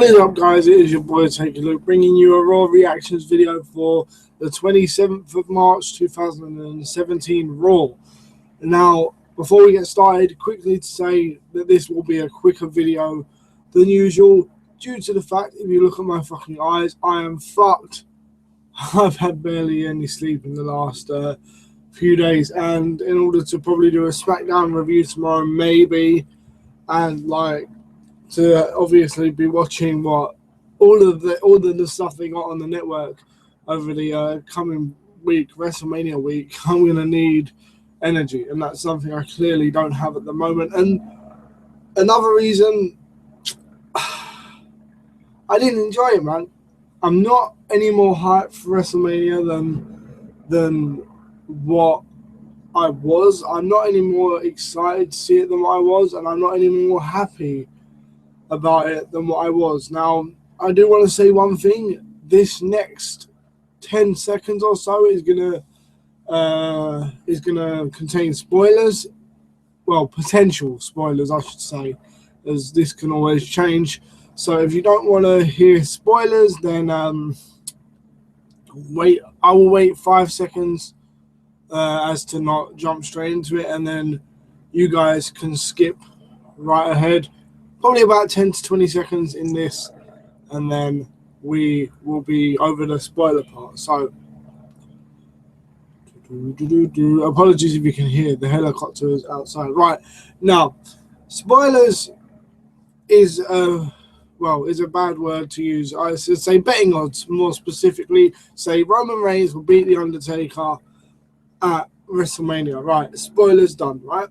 What is up, guys? It is your boy Take a Look, bringing you a Raw reactions video for the 27th of March 2017 Raw. Now, before we get started, quickly to say that this will be a quicker video than usual, due to the fact, if you look at my fucking eyes, I am fucked. I've had barely any sleep in the last few days, and in order to probably do a SmackDown review tomorrow, maybe, and like to obviously be watching what all of the stuff they got on the network over the coming week, WrestleMania week, I'm gonna need energy, and that's something I clearly don't have at the moment. And another reason, I didn't enjoy it, man. I'm not any more hyped for WrestleMania than what I was. I'm not any more excited to see it than what I was, and I'm not any more happy about it than what I was. Now, I do want to say one thing. This next 10 seconds or so is gonna contain spoilers. Well, potential spoilers, I should say, as this can always change. So if you don't want to hear spoilers, then wait. I will wait 5 seconds as to not jump straight into it, and then you guys can skip right ahead. Probably about 10 to 20 seconds in this, and then we will be over the spoiler part. So, apologies if you can hear the helicopter is outside. Right now, spoilers is a bad word to use. I should say betting odds, more specifically. Say Roman Reigns will beat the Undertaker at WrestleMania. Right, spoilers done. Right.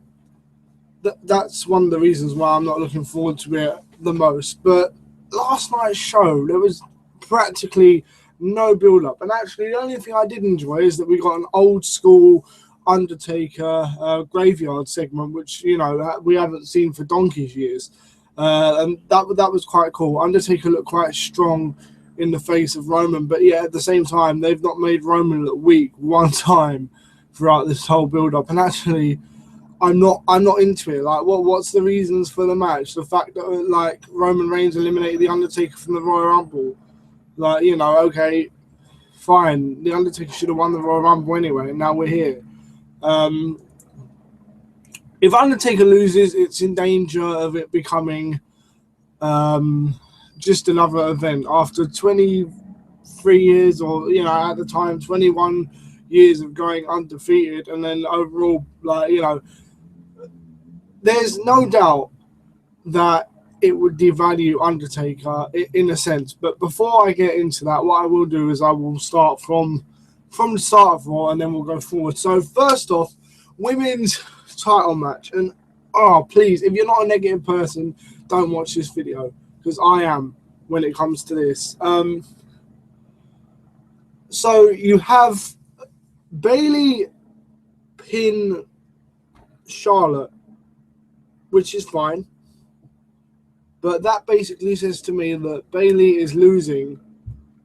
That's one of the reasons why I'm not looking forward to it the most. But last night's show, there was practically no build-up. And actually, the only thing I did enjoy is that we got an old-school Undertaker graveyard segment, which, you know, we haven't seen for donkey's years. And that was quite cool. Undertaker looked quite strong in the face of Roman. But, yeah, at the same time, they've not made Roman look weak one time throughout this whole build-up. And actually, I'm not into it. Like, what's the reasons for the match? The fact that like Roman Reigns eliminated the Undertaker from the Royal Rumble. Like, you know, okay, fine. The Undertaker should have won the Royal Rumble anyway, and now we're here. If Undertaker loses, it's in danger of it becoming just another event after 23 years, or, you know, at the time 21 years of going undefeated, and then overall, like, you know, there's no doubt that it would devalue Undertaker in a sense. But before I get into that, what I will do is I will start from the start of Raw, and then we'll go forward. So first off, women's title match. And please, if you're not a negative person, don't watch this video, because I am when it comes to this. So you have Bayley pin Charlotte, which is fine. But that basically says to me that Bayley is losing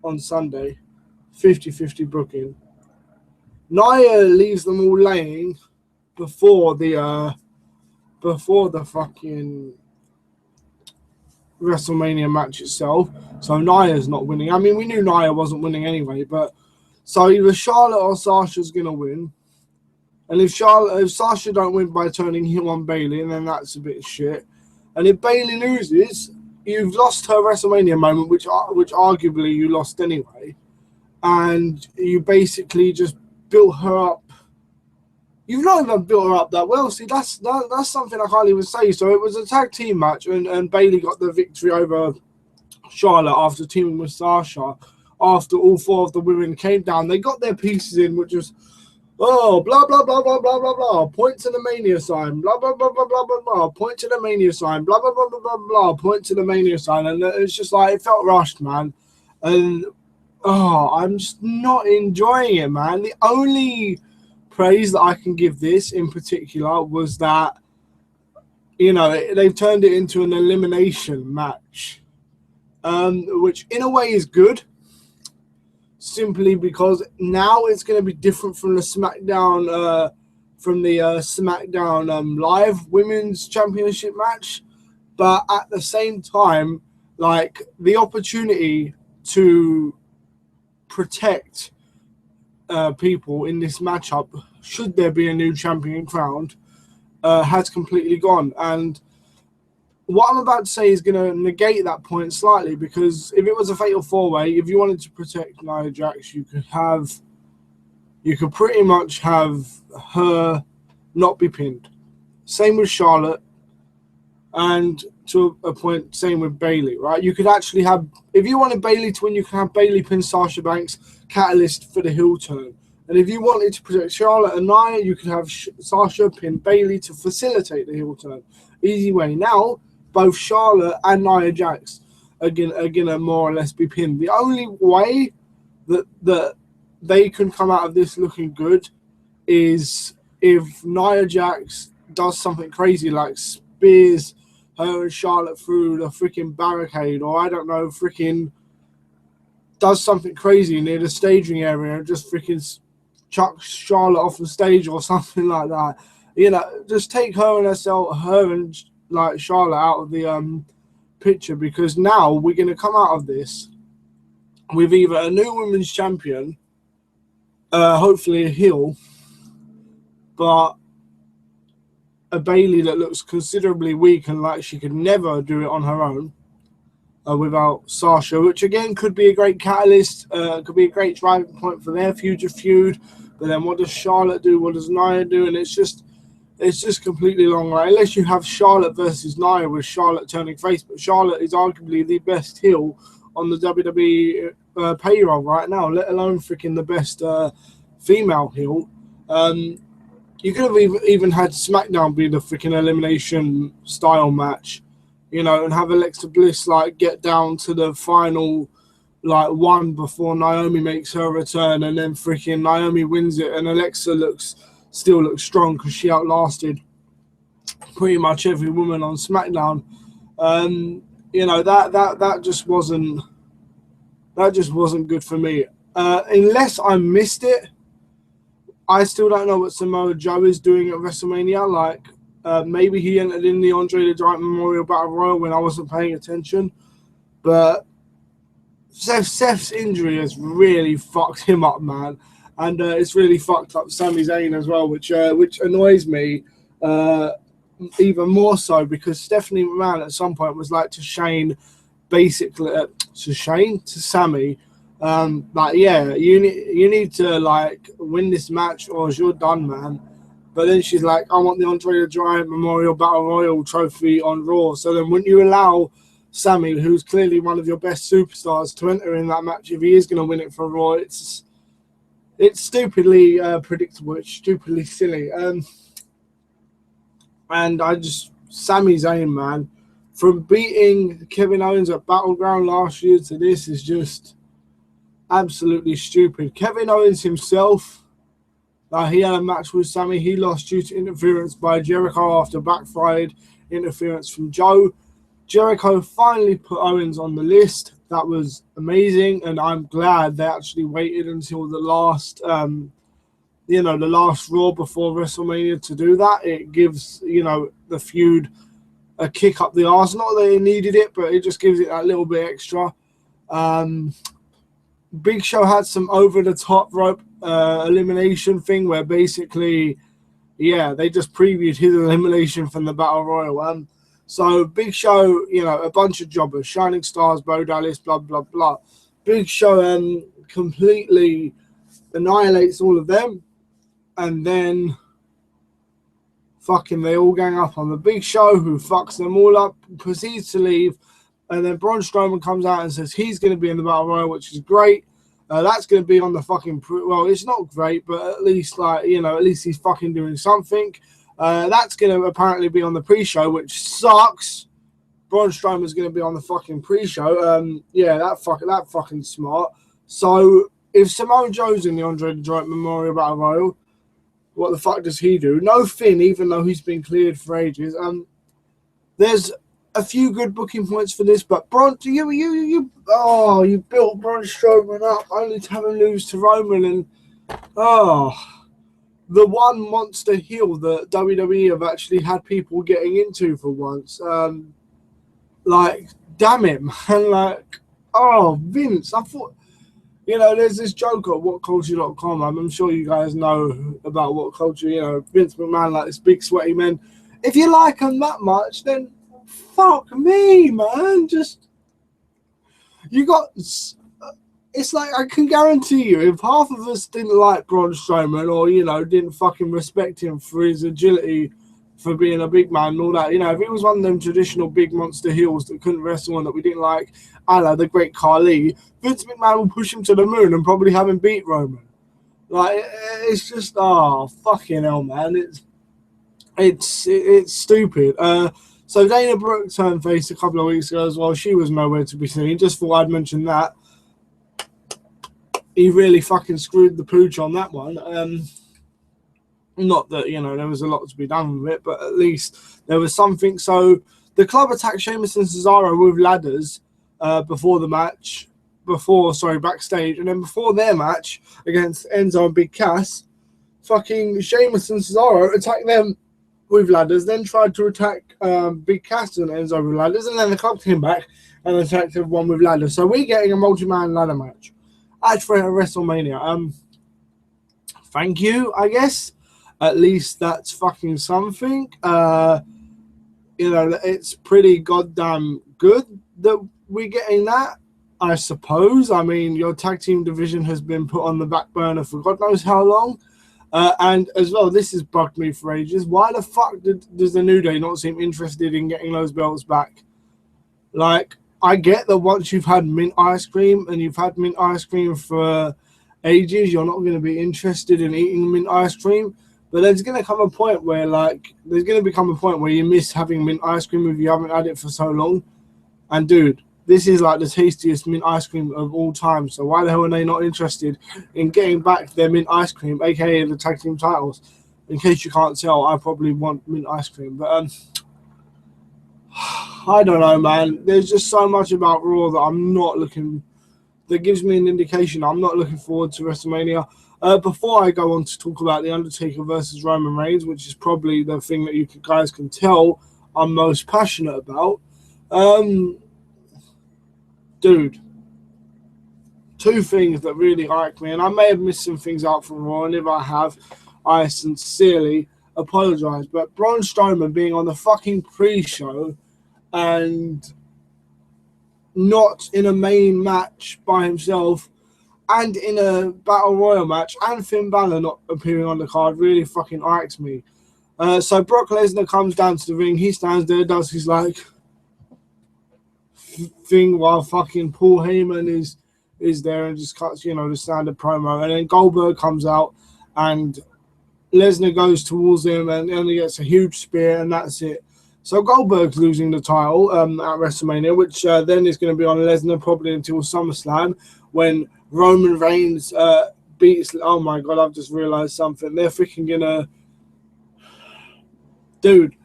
on Sunday, 50-50 booking. Nia leaves them all laying before the fucking WrestleMania match itself. So Nia's not winning. I mean, we knew Nia wasn't winning anyway, but so either Charlotte or Sasha's gonna win. And if Sasha don't win by turning heel on Bayley, then that's a bit of shit. And if Bayley loses, you've lost her WrestleMania moment, which arguably you lost anyway. And you basically just built her up. You've not even built her up that well. See, that's something I can't even say. So it was a tag team match, and Bayley got the victory over Charlotte after teaming with Sasha. After all four of the women came down, they got their pieces in, which was, oh, blah, blah, blah, blah, blah, blah, blah, point to the Mania sign, blah, blah, blah, blah, blah, blah, blah, point to the Mania sign, blah, blah, blah, blah, blah, blah, point to the Mania sign. And it's just like, it felt rushed, man. And, I'm just not enjoying it, man. The only praise that I can give this in particular was that, you know, they've turned it into an elimination match, which in a way is good. Simply because now it's going to be different from the SmackDown Live Women's Championship match. But at the same time, like the opportunity to protect people in this matchup, should there be a new champion crowned, has completely gone. And what I'm about to say is going to negate that point slightly, because if it was a fatal four-way, if you wanted to protect Nia Jax, you could pretty much have her not be pinned. Same with Charlotte, and to a point, same with Bayley, right? You could actually have, if you wanted Bayley to win, you can have Bayley pin Sasha Banks, catalyst for the heel turn. And if you wanted to protect Charlotte and Nia, you could have Sasha pin Bayley to facilitate the heel turn. Easy way. Now, both Charlotte and Nia Jax are gonna more or less be pinned. The only way that they can come out of this looking good is if Nia Jax does something crazy, like spears her and Charlotte through the freaking barricade, or I don't know, freaking does something crazy near the staging area and just freaking chucks Charlotte off the stage or something like that. You know, just take her and like Charlotte out of the picture, because now we're going to come out of this with either a new women's champion, hopefully a heel, but a Bayley that looks considerably weak and like she could never do it on her own without Sasha, which again could be a great catalyst, could be a great driving point for their future feud. But then what does Charlotte do? What does Nia do? And it's just completely long, right? Unless you have Charlotte versus Nia with Charlotte turning face, but Charlotte is arguably the best heel on the WWE payroll right now, let alone freaking the best female heel. You could have even had SmackDown be the freaking elimination style match, you know, and have Alexa Bliss like get down to the final like one before Naomi makes her return, and then freaking Naomi wins it, and Alexa still looks strong because she outlasted pretty much every woman on SmackDown. You know, that just wasn't good for me. Unless I missed it, I still don't know what Samoa Joe is doing at WrestleMania. Like, maybe he entered in the Andre the Giant Memorial Battle Royal when I wasn't paying attention. But Seth's injury has really fucked him up, man. And it's really fucked up Sami Zayn as well, which annoys me even more so, because Stephanie McMahon at some point was like to Shane, basically, to Sami, like, yeah, you need to like win this match or you're done, man. But then she's like, I want the Andre the Giant Memorial Battle Royal trophy on Raw. So then wouldn't you allow Sami, who's clearly one of your best superstars, to enter in that match if he is going to win it for Raw? It's stupidly predictable. It's stupidly silly. And Sami Zayn, man, from beating Kevin Owens at Battleground last year to this is just absolutely stupid. Kevin Owens himself, he had a match with Sami. He lost due to interference by Jericho after backfired interference from Joe. Jericho finally put Owens on the list. That was amazing, and I'm glad they actually waited until the last, the last Raw before WrestleMania to do that. It gives, the feud a kick up the arse. Not that it needed it, but it just gives it that little bit extra. Big Show had some over-the-top rope elimination thing where basically, they just previewed his elimination from the Battle Royal. So Big Show, a bunch of jobbers, Shining Stars, Bo Dallas, blah, blah, blah. Big Show completely annihilates all of them, and then fucking they all gang up on the Big Show, who fucks them all up, proceeds to leave, and then Braun Strowman comes out and says he's going to be in the Battle Royal, which is great. That's going to be on the fucking... Well, it's not great, but at least, at least he's fucking doing something. That's going to apparently be on the pre-show, which sucks. Braun Strowman's going to be on the fucking pre-show. That fucking smart. So, if Samoa Joe's in the Andre the Giant Memorial Battle Royal, what the fuck does he do? No Finn, even though he's been cleared for ages. There's a few good booking points for this, but Braun, you built Braun Strowman up only to have him lose to Roman, and the one monster heel that WWE have actually had people getting into for once. damn it, man. Like, oh, Vince, I thought, you know, there's this joke at whatculture.com. I'm sure you guys know about What Culture. You know, Vince McMahon, like this big sweaty man. If you like him that much, then fuck me, man. Just, you got, it's like, I can guarantee you, if half of us didn't like Braun Strowman, or, you know, didn't fucking respect him for his agility, for being a big man and all that, you know, if he was one of them traditional big monster heels that couldn't wrestle and that we didn't like, I know, the great Khali, Vince McMahon will push him to the moon and probably have him beat Roman. Like, it's just, oh, fucking hell, man. It's stupid. So Dana Brooke turned face a couple of weeks ago as well. She was nowhere to be seen. Just thought I'd mention that. He really fucking screwed the pooch on that one. Not that, you know, there was a lot to be done with it, but at least there was something. So the club attacked Sheamus and Cesaro with ladders before the match, backstage, and then before their match against Enzo and Big Cass, fucking Sheamus and Cesaro attacked them with ladders, then tried to attack Big Cass and Enzo with ladders, and then the club came back and attacked everyone with ladders. So we're getting a multi-man ladder match at WrestleMania. Thank you, I guess. At least that's fucking something. You know, it's pretty goddamn good that we're getting that, I suppose. I mean, your tag team division has been put on the back burner for God knows how long. And as well, this has bugged me for ages. Why the fuck does the New Day not seem interested in getting those belts back? Like, I get that once you've had mint ice cream and you've had mint ice cream for ages, you're not going to be interested in eating mint ice cream. But there's going to come a point where, like, there's going to become a point where you miss having mint ice cream if you haven't had it for so long. And, dude, this is, like, the tastiest mint ice cream of all time. So why the hell are they not interested in getting back their mint ice cream, a.k.a. the tag team titles? In case you can't tell, I probably want mint ice cream. But, I don't know, man. There's just so much about Raw that I'm not looking... that gives me an indication I'm not looking forward to WrestleMania. Before I go on to talk about The Undertaker versus Roman Reigns, which is probably the thing that you guys can tell I'm most passionate about. Dude, two things that really like me, and I may have missed some things out from Raw, and if I have, I sincerely apologize. But Braun Strowman being on the fucking pre-show and not in a main match by himself, and in a Battle Royal match, and Finn Balor not appearing on the card really fucking irks me. So Brock Lesnar comes down to the ring. He stands there, does his, like, thing while fucking Paul Heyman is there and just cuts, you know, the standard promo. And then Goldberg comes out and Lesnar goes towards him and he gets a huge spear, and that's it. So Goldberg's losing the title at WrestleMania, which then is going to be on Lesnar probably until SummerSlam, when Roman Reigns beats... Oh my God, I've just realized something. They're freaking gonna... Dude,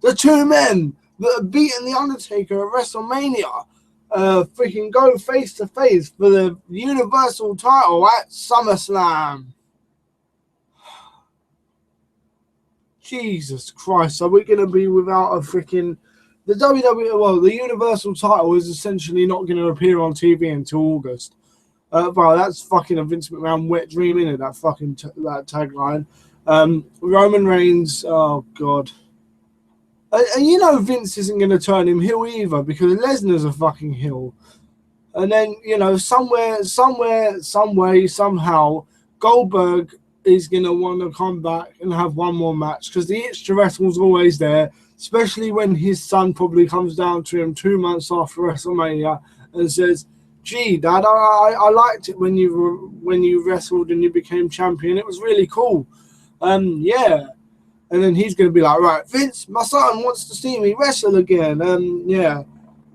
the two men that have beaten The Undertaker at WrestleMania freaking go face to face for the Universal title at SummerSlam. Jesus Christ, so we're going to be without a freaking... The WWE, well, the Universal title is essentially not going to appear on TV until August. Well, that's fucking a Vince McMahon wet dream, innit? That fucking that tagline. Roman Reigns, oh God. And you know Vince isn't going to turn him heel either, because Lesnar's a fucking heel. And then, you know, somewhere, some way, somehow, Goldberg is going to want to come back and have one more match, because the itch to wrestle's always there, especially when his son probably comes down to him 2 months after WrestleMania and says, "Gee, Dad, I liked it when you wrestled and you became champion. It was really cool." Yeah. And then he's going to be like, "Right, Vince, my son wants to see me wrestle again." Yeah.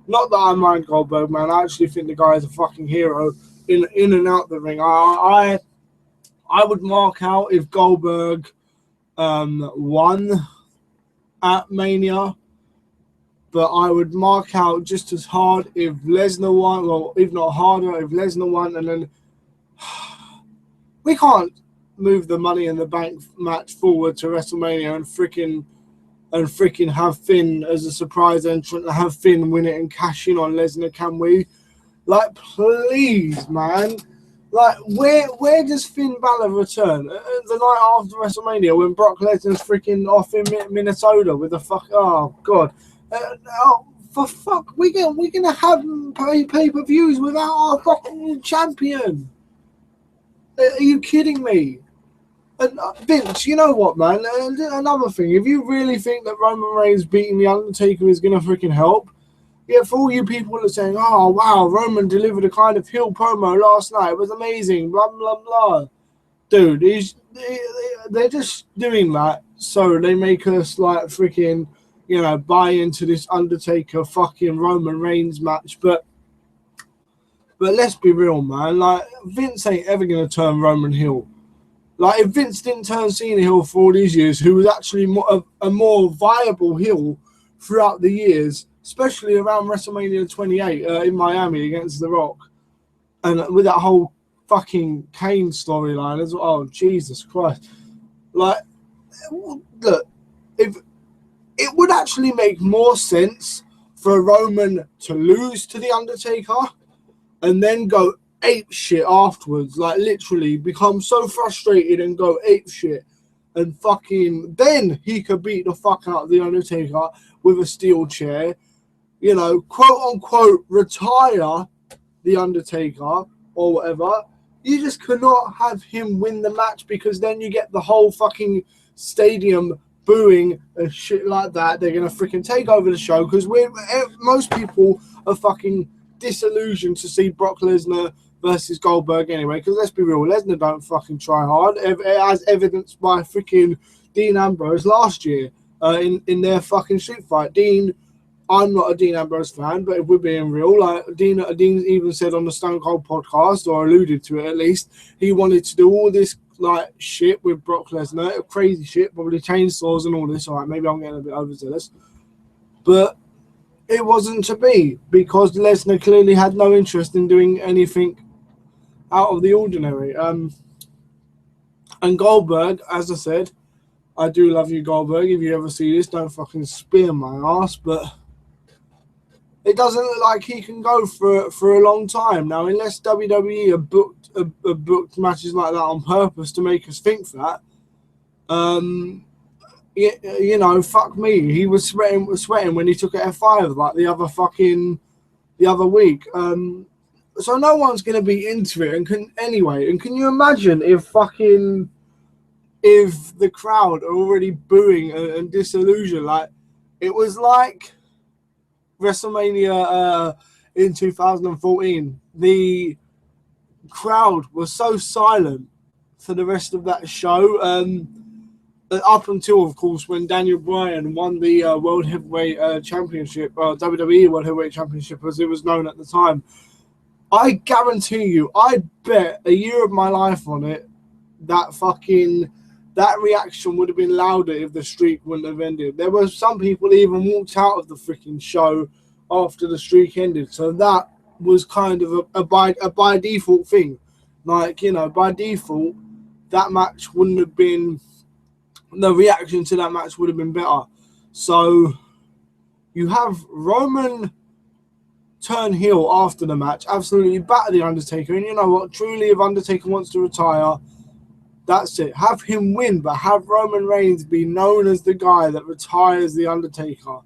Not that I mind Goldberg, man. I actually think the guy is a fucking hero in and out the ring. I would mark out if Goldberg won at Mania, but I would mark out just as hard if Lesnar won, or if not harder, if Lesnar won. And then we can't move the Money in the Bank match forward to WrestleMania and freaking and freaking have Finn as a surprise entrant and have Finn win it and cash in on Lesnar, can we? Like, please, man. Like, where does Finn Balor return? The night after WrestleMania when Brock Lesnar's freaking off in Minnesota with the fuck... Oh, God. For fuck, we're gonna have pay-per-views without our fucking champion. Are you kidding me? And Vince, you know what, man? Another thing, if you really think that Roman Reigns beating The Undertaker is going to freaking help, yeah, for all you people that are saying, oh, wow, Roman delivered a kind of heel promo last night, it was amazing, blah, blah, blah. Dude, they're just doing that so they make us, like, freaking, you know, buy into this Undertaker fucking Roman Reigns match. But let's be real, man. Like, Vince ain't ever going to turn Roman heel. Like, if Vince didn't turn Cena heel for all these years, who was actually a more viable heel throughout the years, especially around WrestleMania 28 in Miami against The Rock, and with that whole fucking Kane storyline as well. Oh, Jesus Christ. Like, look, if it would actually make more sense for Roman to lose to The Undertaker and then go ape shit afterwards, like literally become so frustrated and go ape shit, and fucking then he could beat the fuck out of The Undertaker with a steel chair, you know, quote unquote retire The Undertaker or whatever. You just cannot have him win the match, because then you get the whole fucking stadium booing and shit like that. They're gonna freaking take over the show because most people are fucking disillusioned to see Brock Lesnar versus Goldberg anyway, because let's be real, Lesnar don't fucking try hard, as evidenced by freaking Dean Ambrose last year in their fucking street fight. Dean, I'm not a Dean Ambrose fan, but if we're being real, like Dean even said on the Stone Cold podcast, or alluded to it at least, he wanted to do all this like shit with Brock Lesnar, crazy shit, probably chainsaws and all this. All right, maybe I'm getting a bit overzealous, but it wasn't to be, because Lesnar clearly had no interest in doing anything out of the ordinary. And Goldberg, as I said, I do love you, Goldberg. If you ever see this, don't fucking spear my ass, but it doesn't look like he can go for a long time now, unless WWE have booked matches like that on purpose to make us think that. You know, fuck me. He was sweating when he took an F5 like the other week. So no one's going to be into it. And can you imagine if the crowd are already booing and disillusioned? Like, it was like WrestleMania in 2014. The crowd was so silent for the rest of that show. Up until, of course, when Daniel Bryan won the World Heavyweight Championship, WWE World Heavyweight Championship, as it was known at the time. I guarantee you, I bet a year of my life on it, that reaction would have been louder if the streak wouldn't have ended. There were some people even walked out of the freaking show after the streak ended. So that was kind of a by default thing. Like, you know, by default, that match wouldn't have been, the reaction to that match would have been better. So you have Roman turn heel after the match, absolutely batter The Undertaker, and you know what, truly, if Undertaker wants to retire, that's it. Have him win, but have Roman Reigns be known as the guy that retires The Undertaker.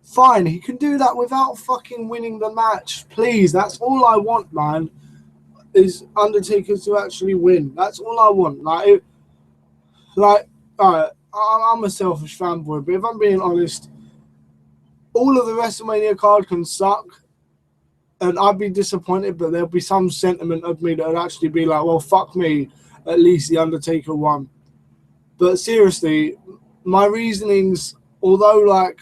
Fine, he can do that without fucking winning the match. Please, that's all I want, man, is Undertaker to actually win. That's all I want. Like, alright, I'm a selfish fanboy, but if I'm being honest, all of the WrestleMania card can suck, and I'd be disappointed, but there'll be some sentiment of me that would actually be like, well, fuck me, at least The Undertaker won. But seriously, my reasonings, although like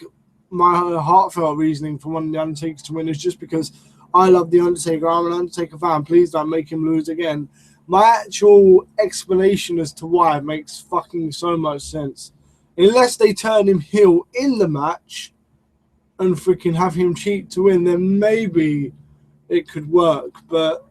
my heartfelt reasoning for wanting The Undertaker to win is just because I love The Undertaker, I'm an Undertaker fan, please don't make him lose again. My actual explanation as to why makes fucking so much sense. Unless they turn him heel in the match and freaking have him cheat to win, then maybe it could work. But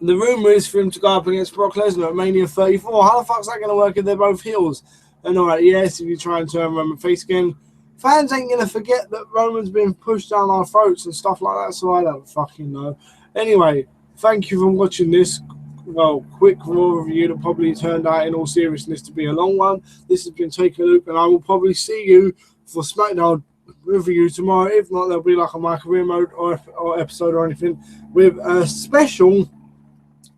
the rumor is for him to go up against Brock Lesnar at Mania 34. How the fuck's that going to work if they're both heels? And alright, yes, if you try and turn Roman face again, fans ain't gonna forget that Roman's been pushed down our throats and stuff like that, so I don't fucking know. Anyway, thank you for watching this, well, quick Raw review that probably turned out in all seriousness to be a long one. This has been Take a Loop, and I will probably see you for SmackDown review tomorrow. If not, there'll be like a My Career Mode or episode or anything with a special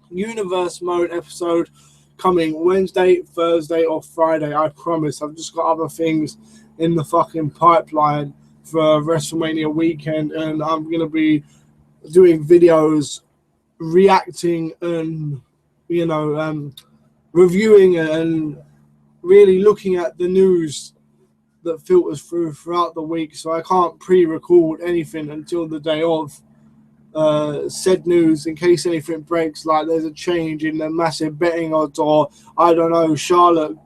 Universe Mode episode coming Wednesday, Thursday, or Friday. I promise. I've just got other things in the fucking pipeline for WrestleMania weekend, and I'm going to be doing videos reacting and, you know, reviewing and really looking at the news that filters throughout the week. So I can't pre-record anything until the day of said news, in case anything breaks, like there's a change in the massive betting odds, or I don't know, Charlotte,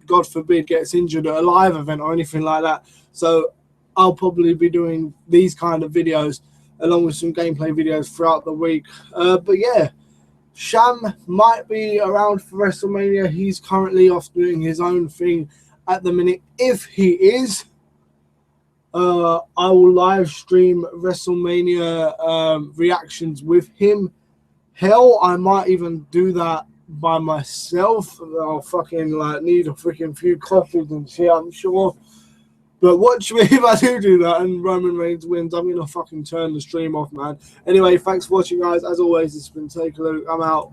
God forbid, gets injured at a live event or anything like that. So I'll probably be doing these kind of videos along with some gameplay videos throughout the week. But yeah, Sham might be around for WrestleMania. He's currently off doing his own thing at the minute. If he is, I will live stream WrestleMania reactions with him. Hell, I might even do that by myself. I'll fucking like need a freaking few coffees and shit, I'm sure. But watch me if I do that and Roman Reigns wins. I'm gonna fucking turn the stream off, man. Anyway, thanks for watching, guys. As always, it's been Take a Look. I'm out.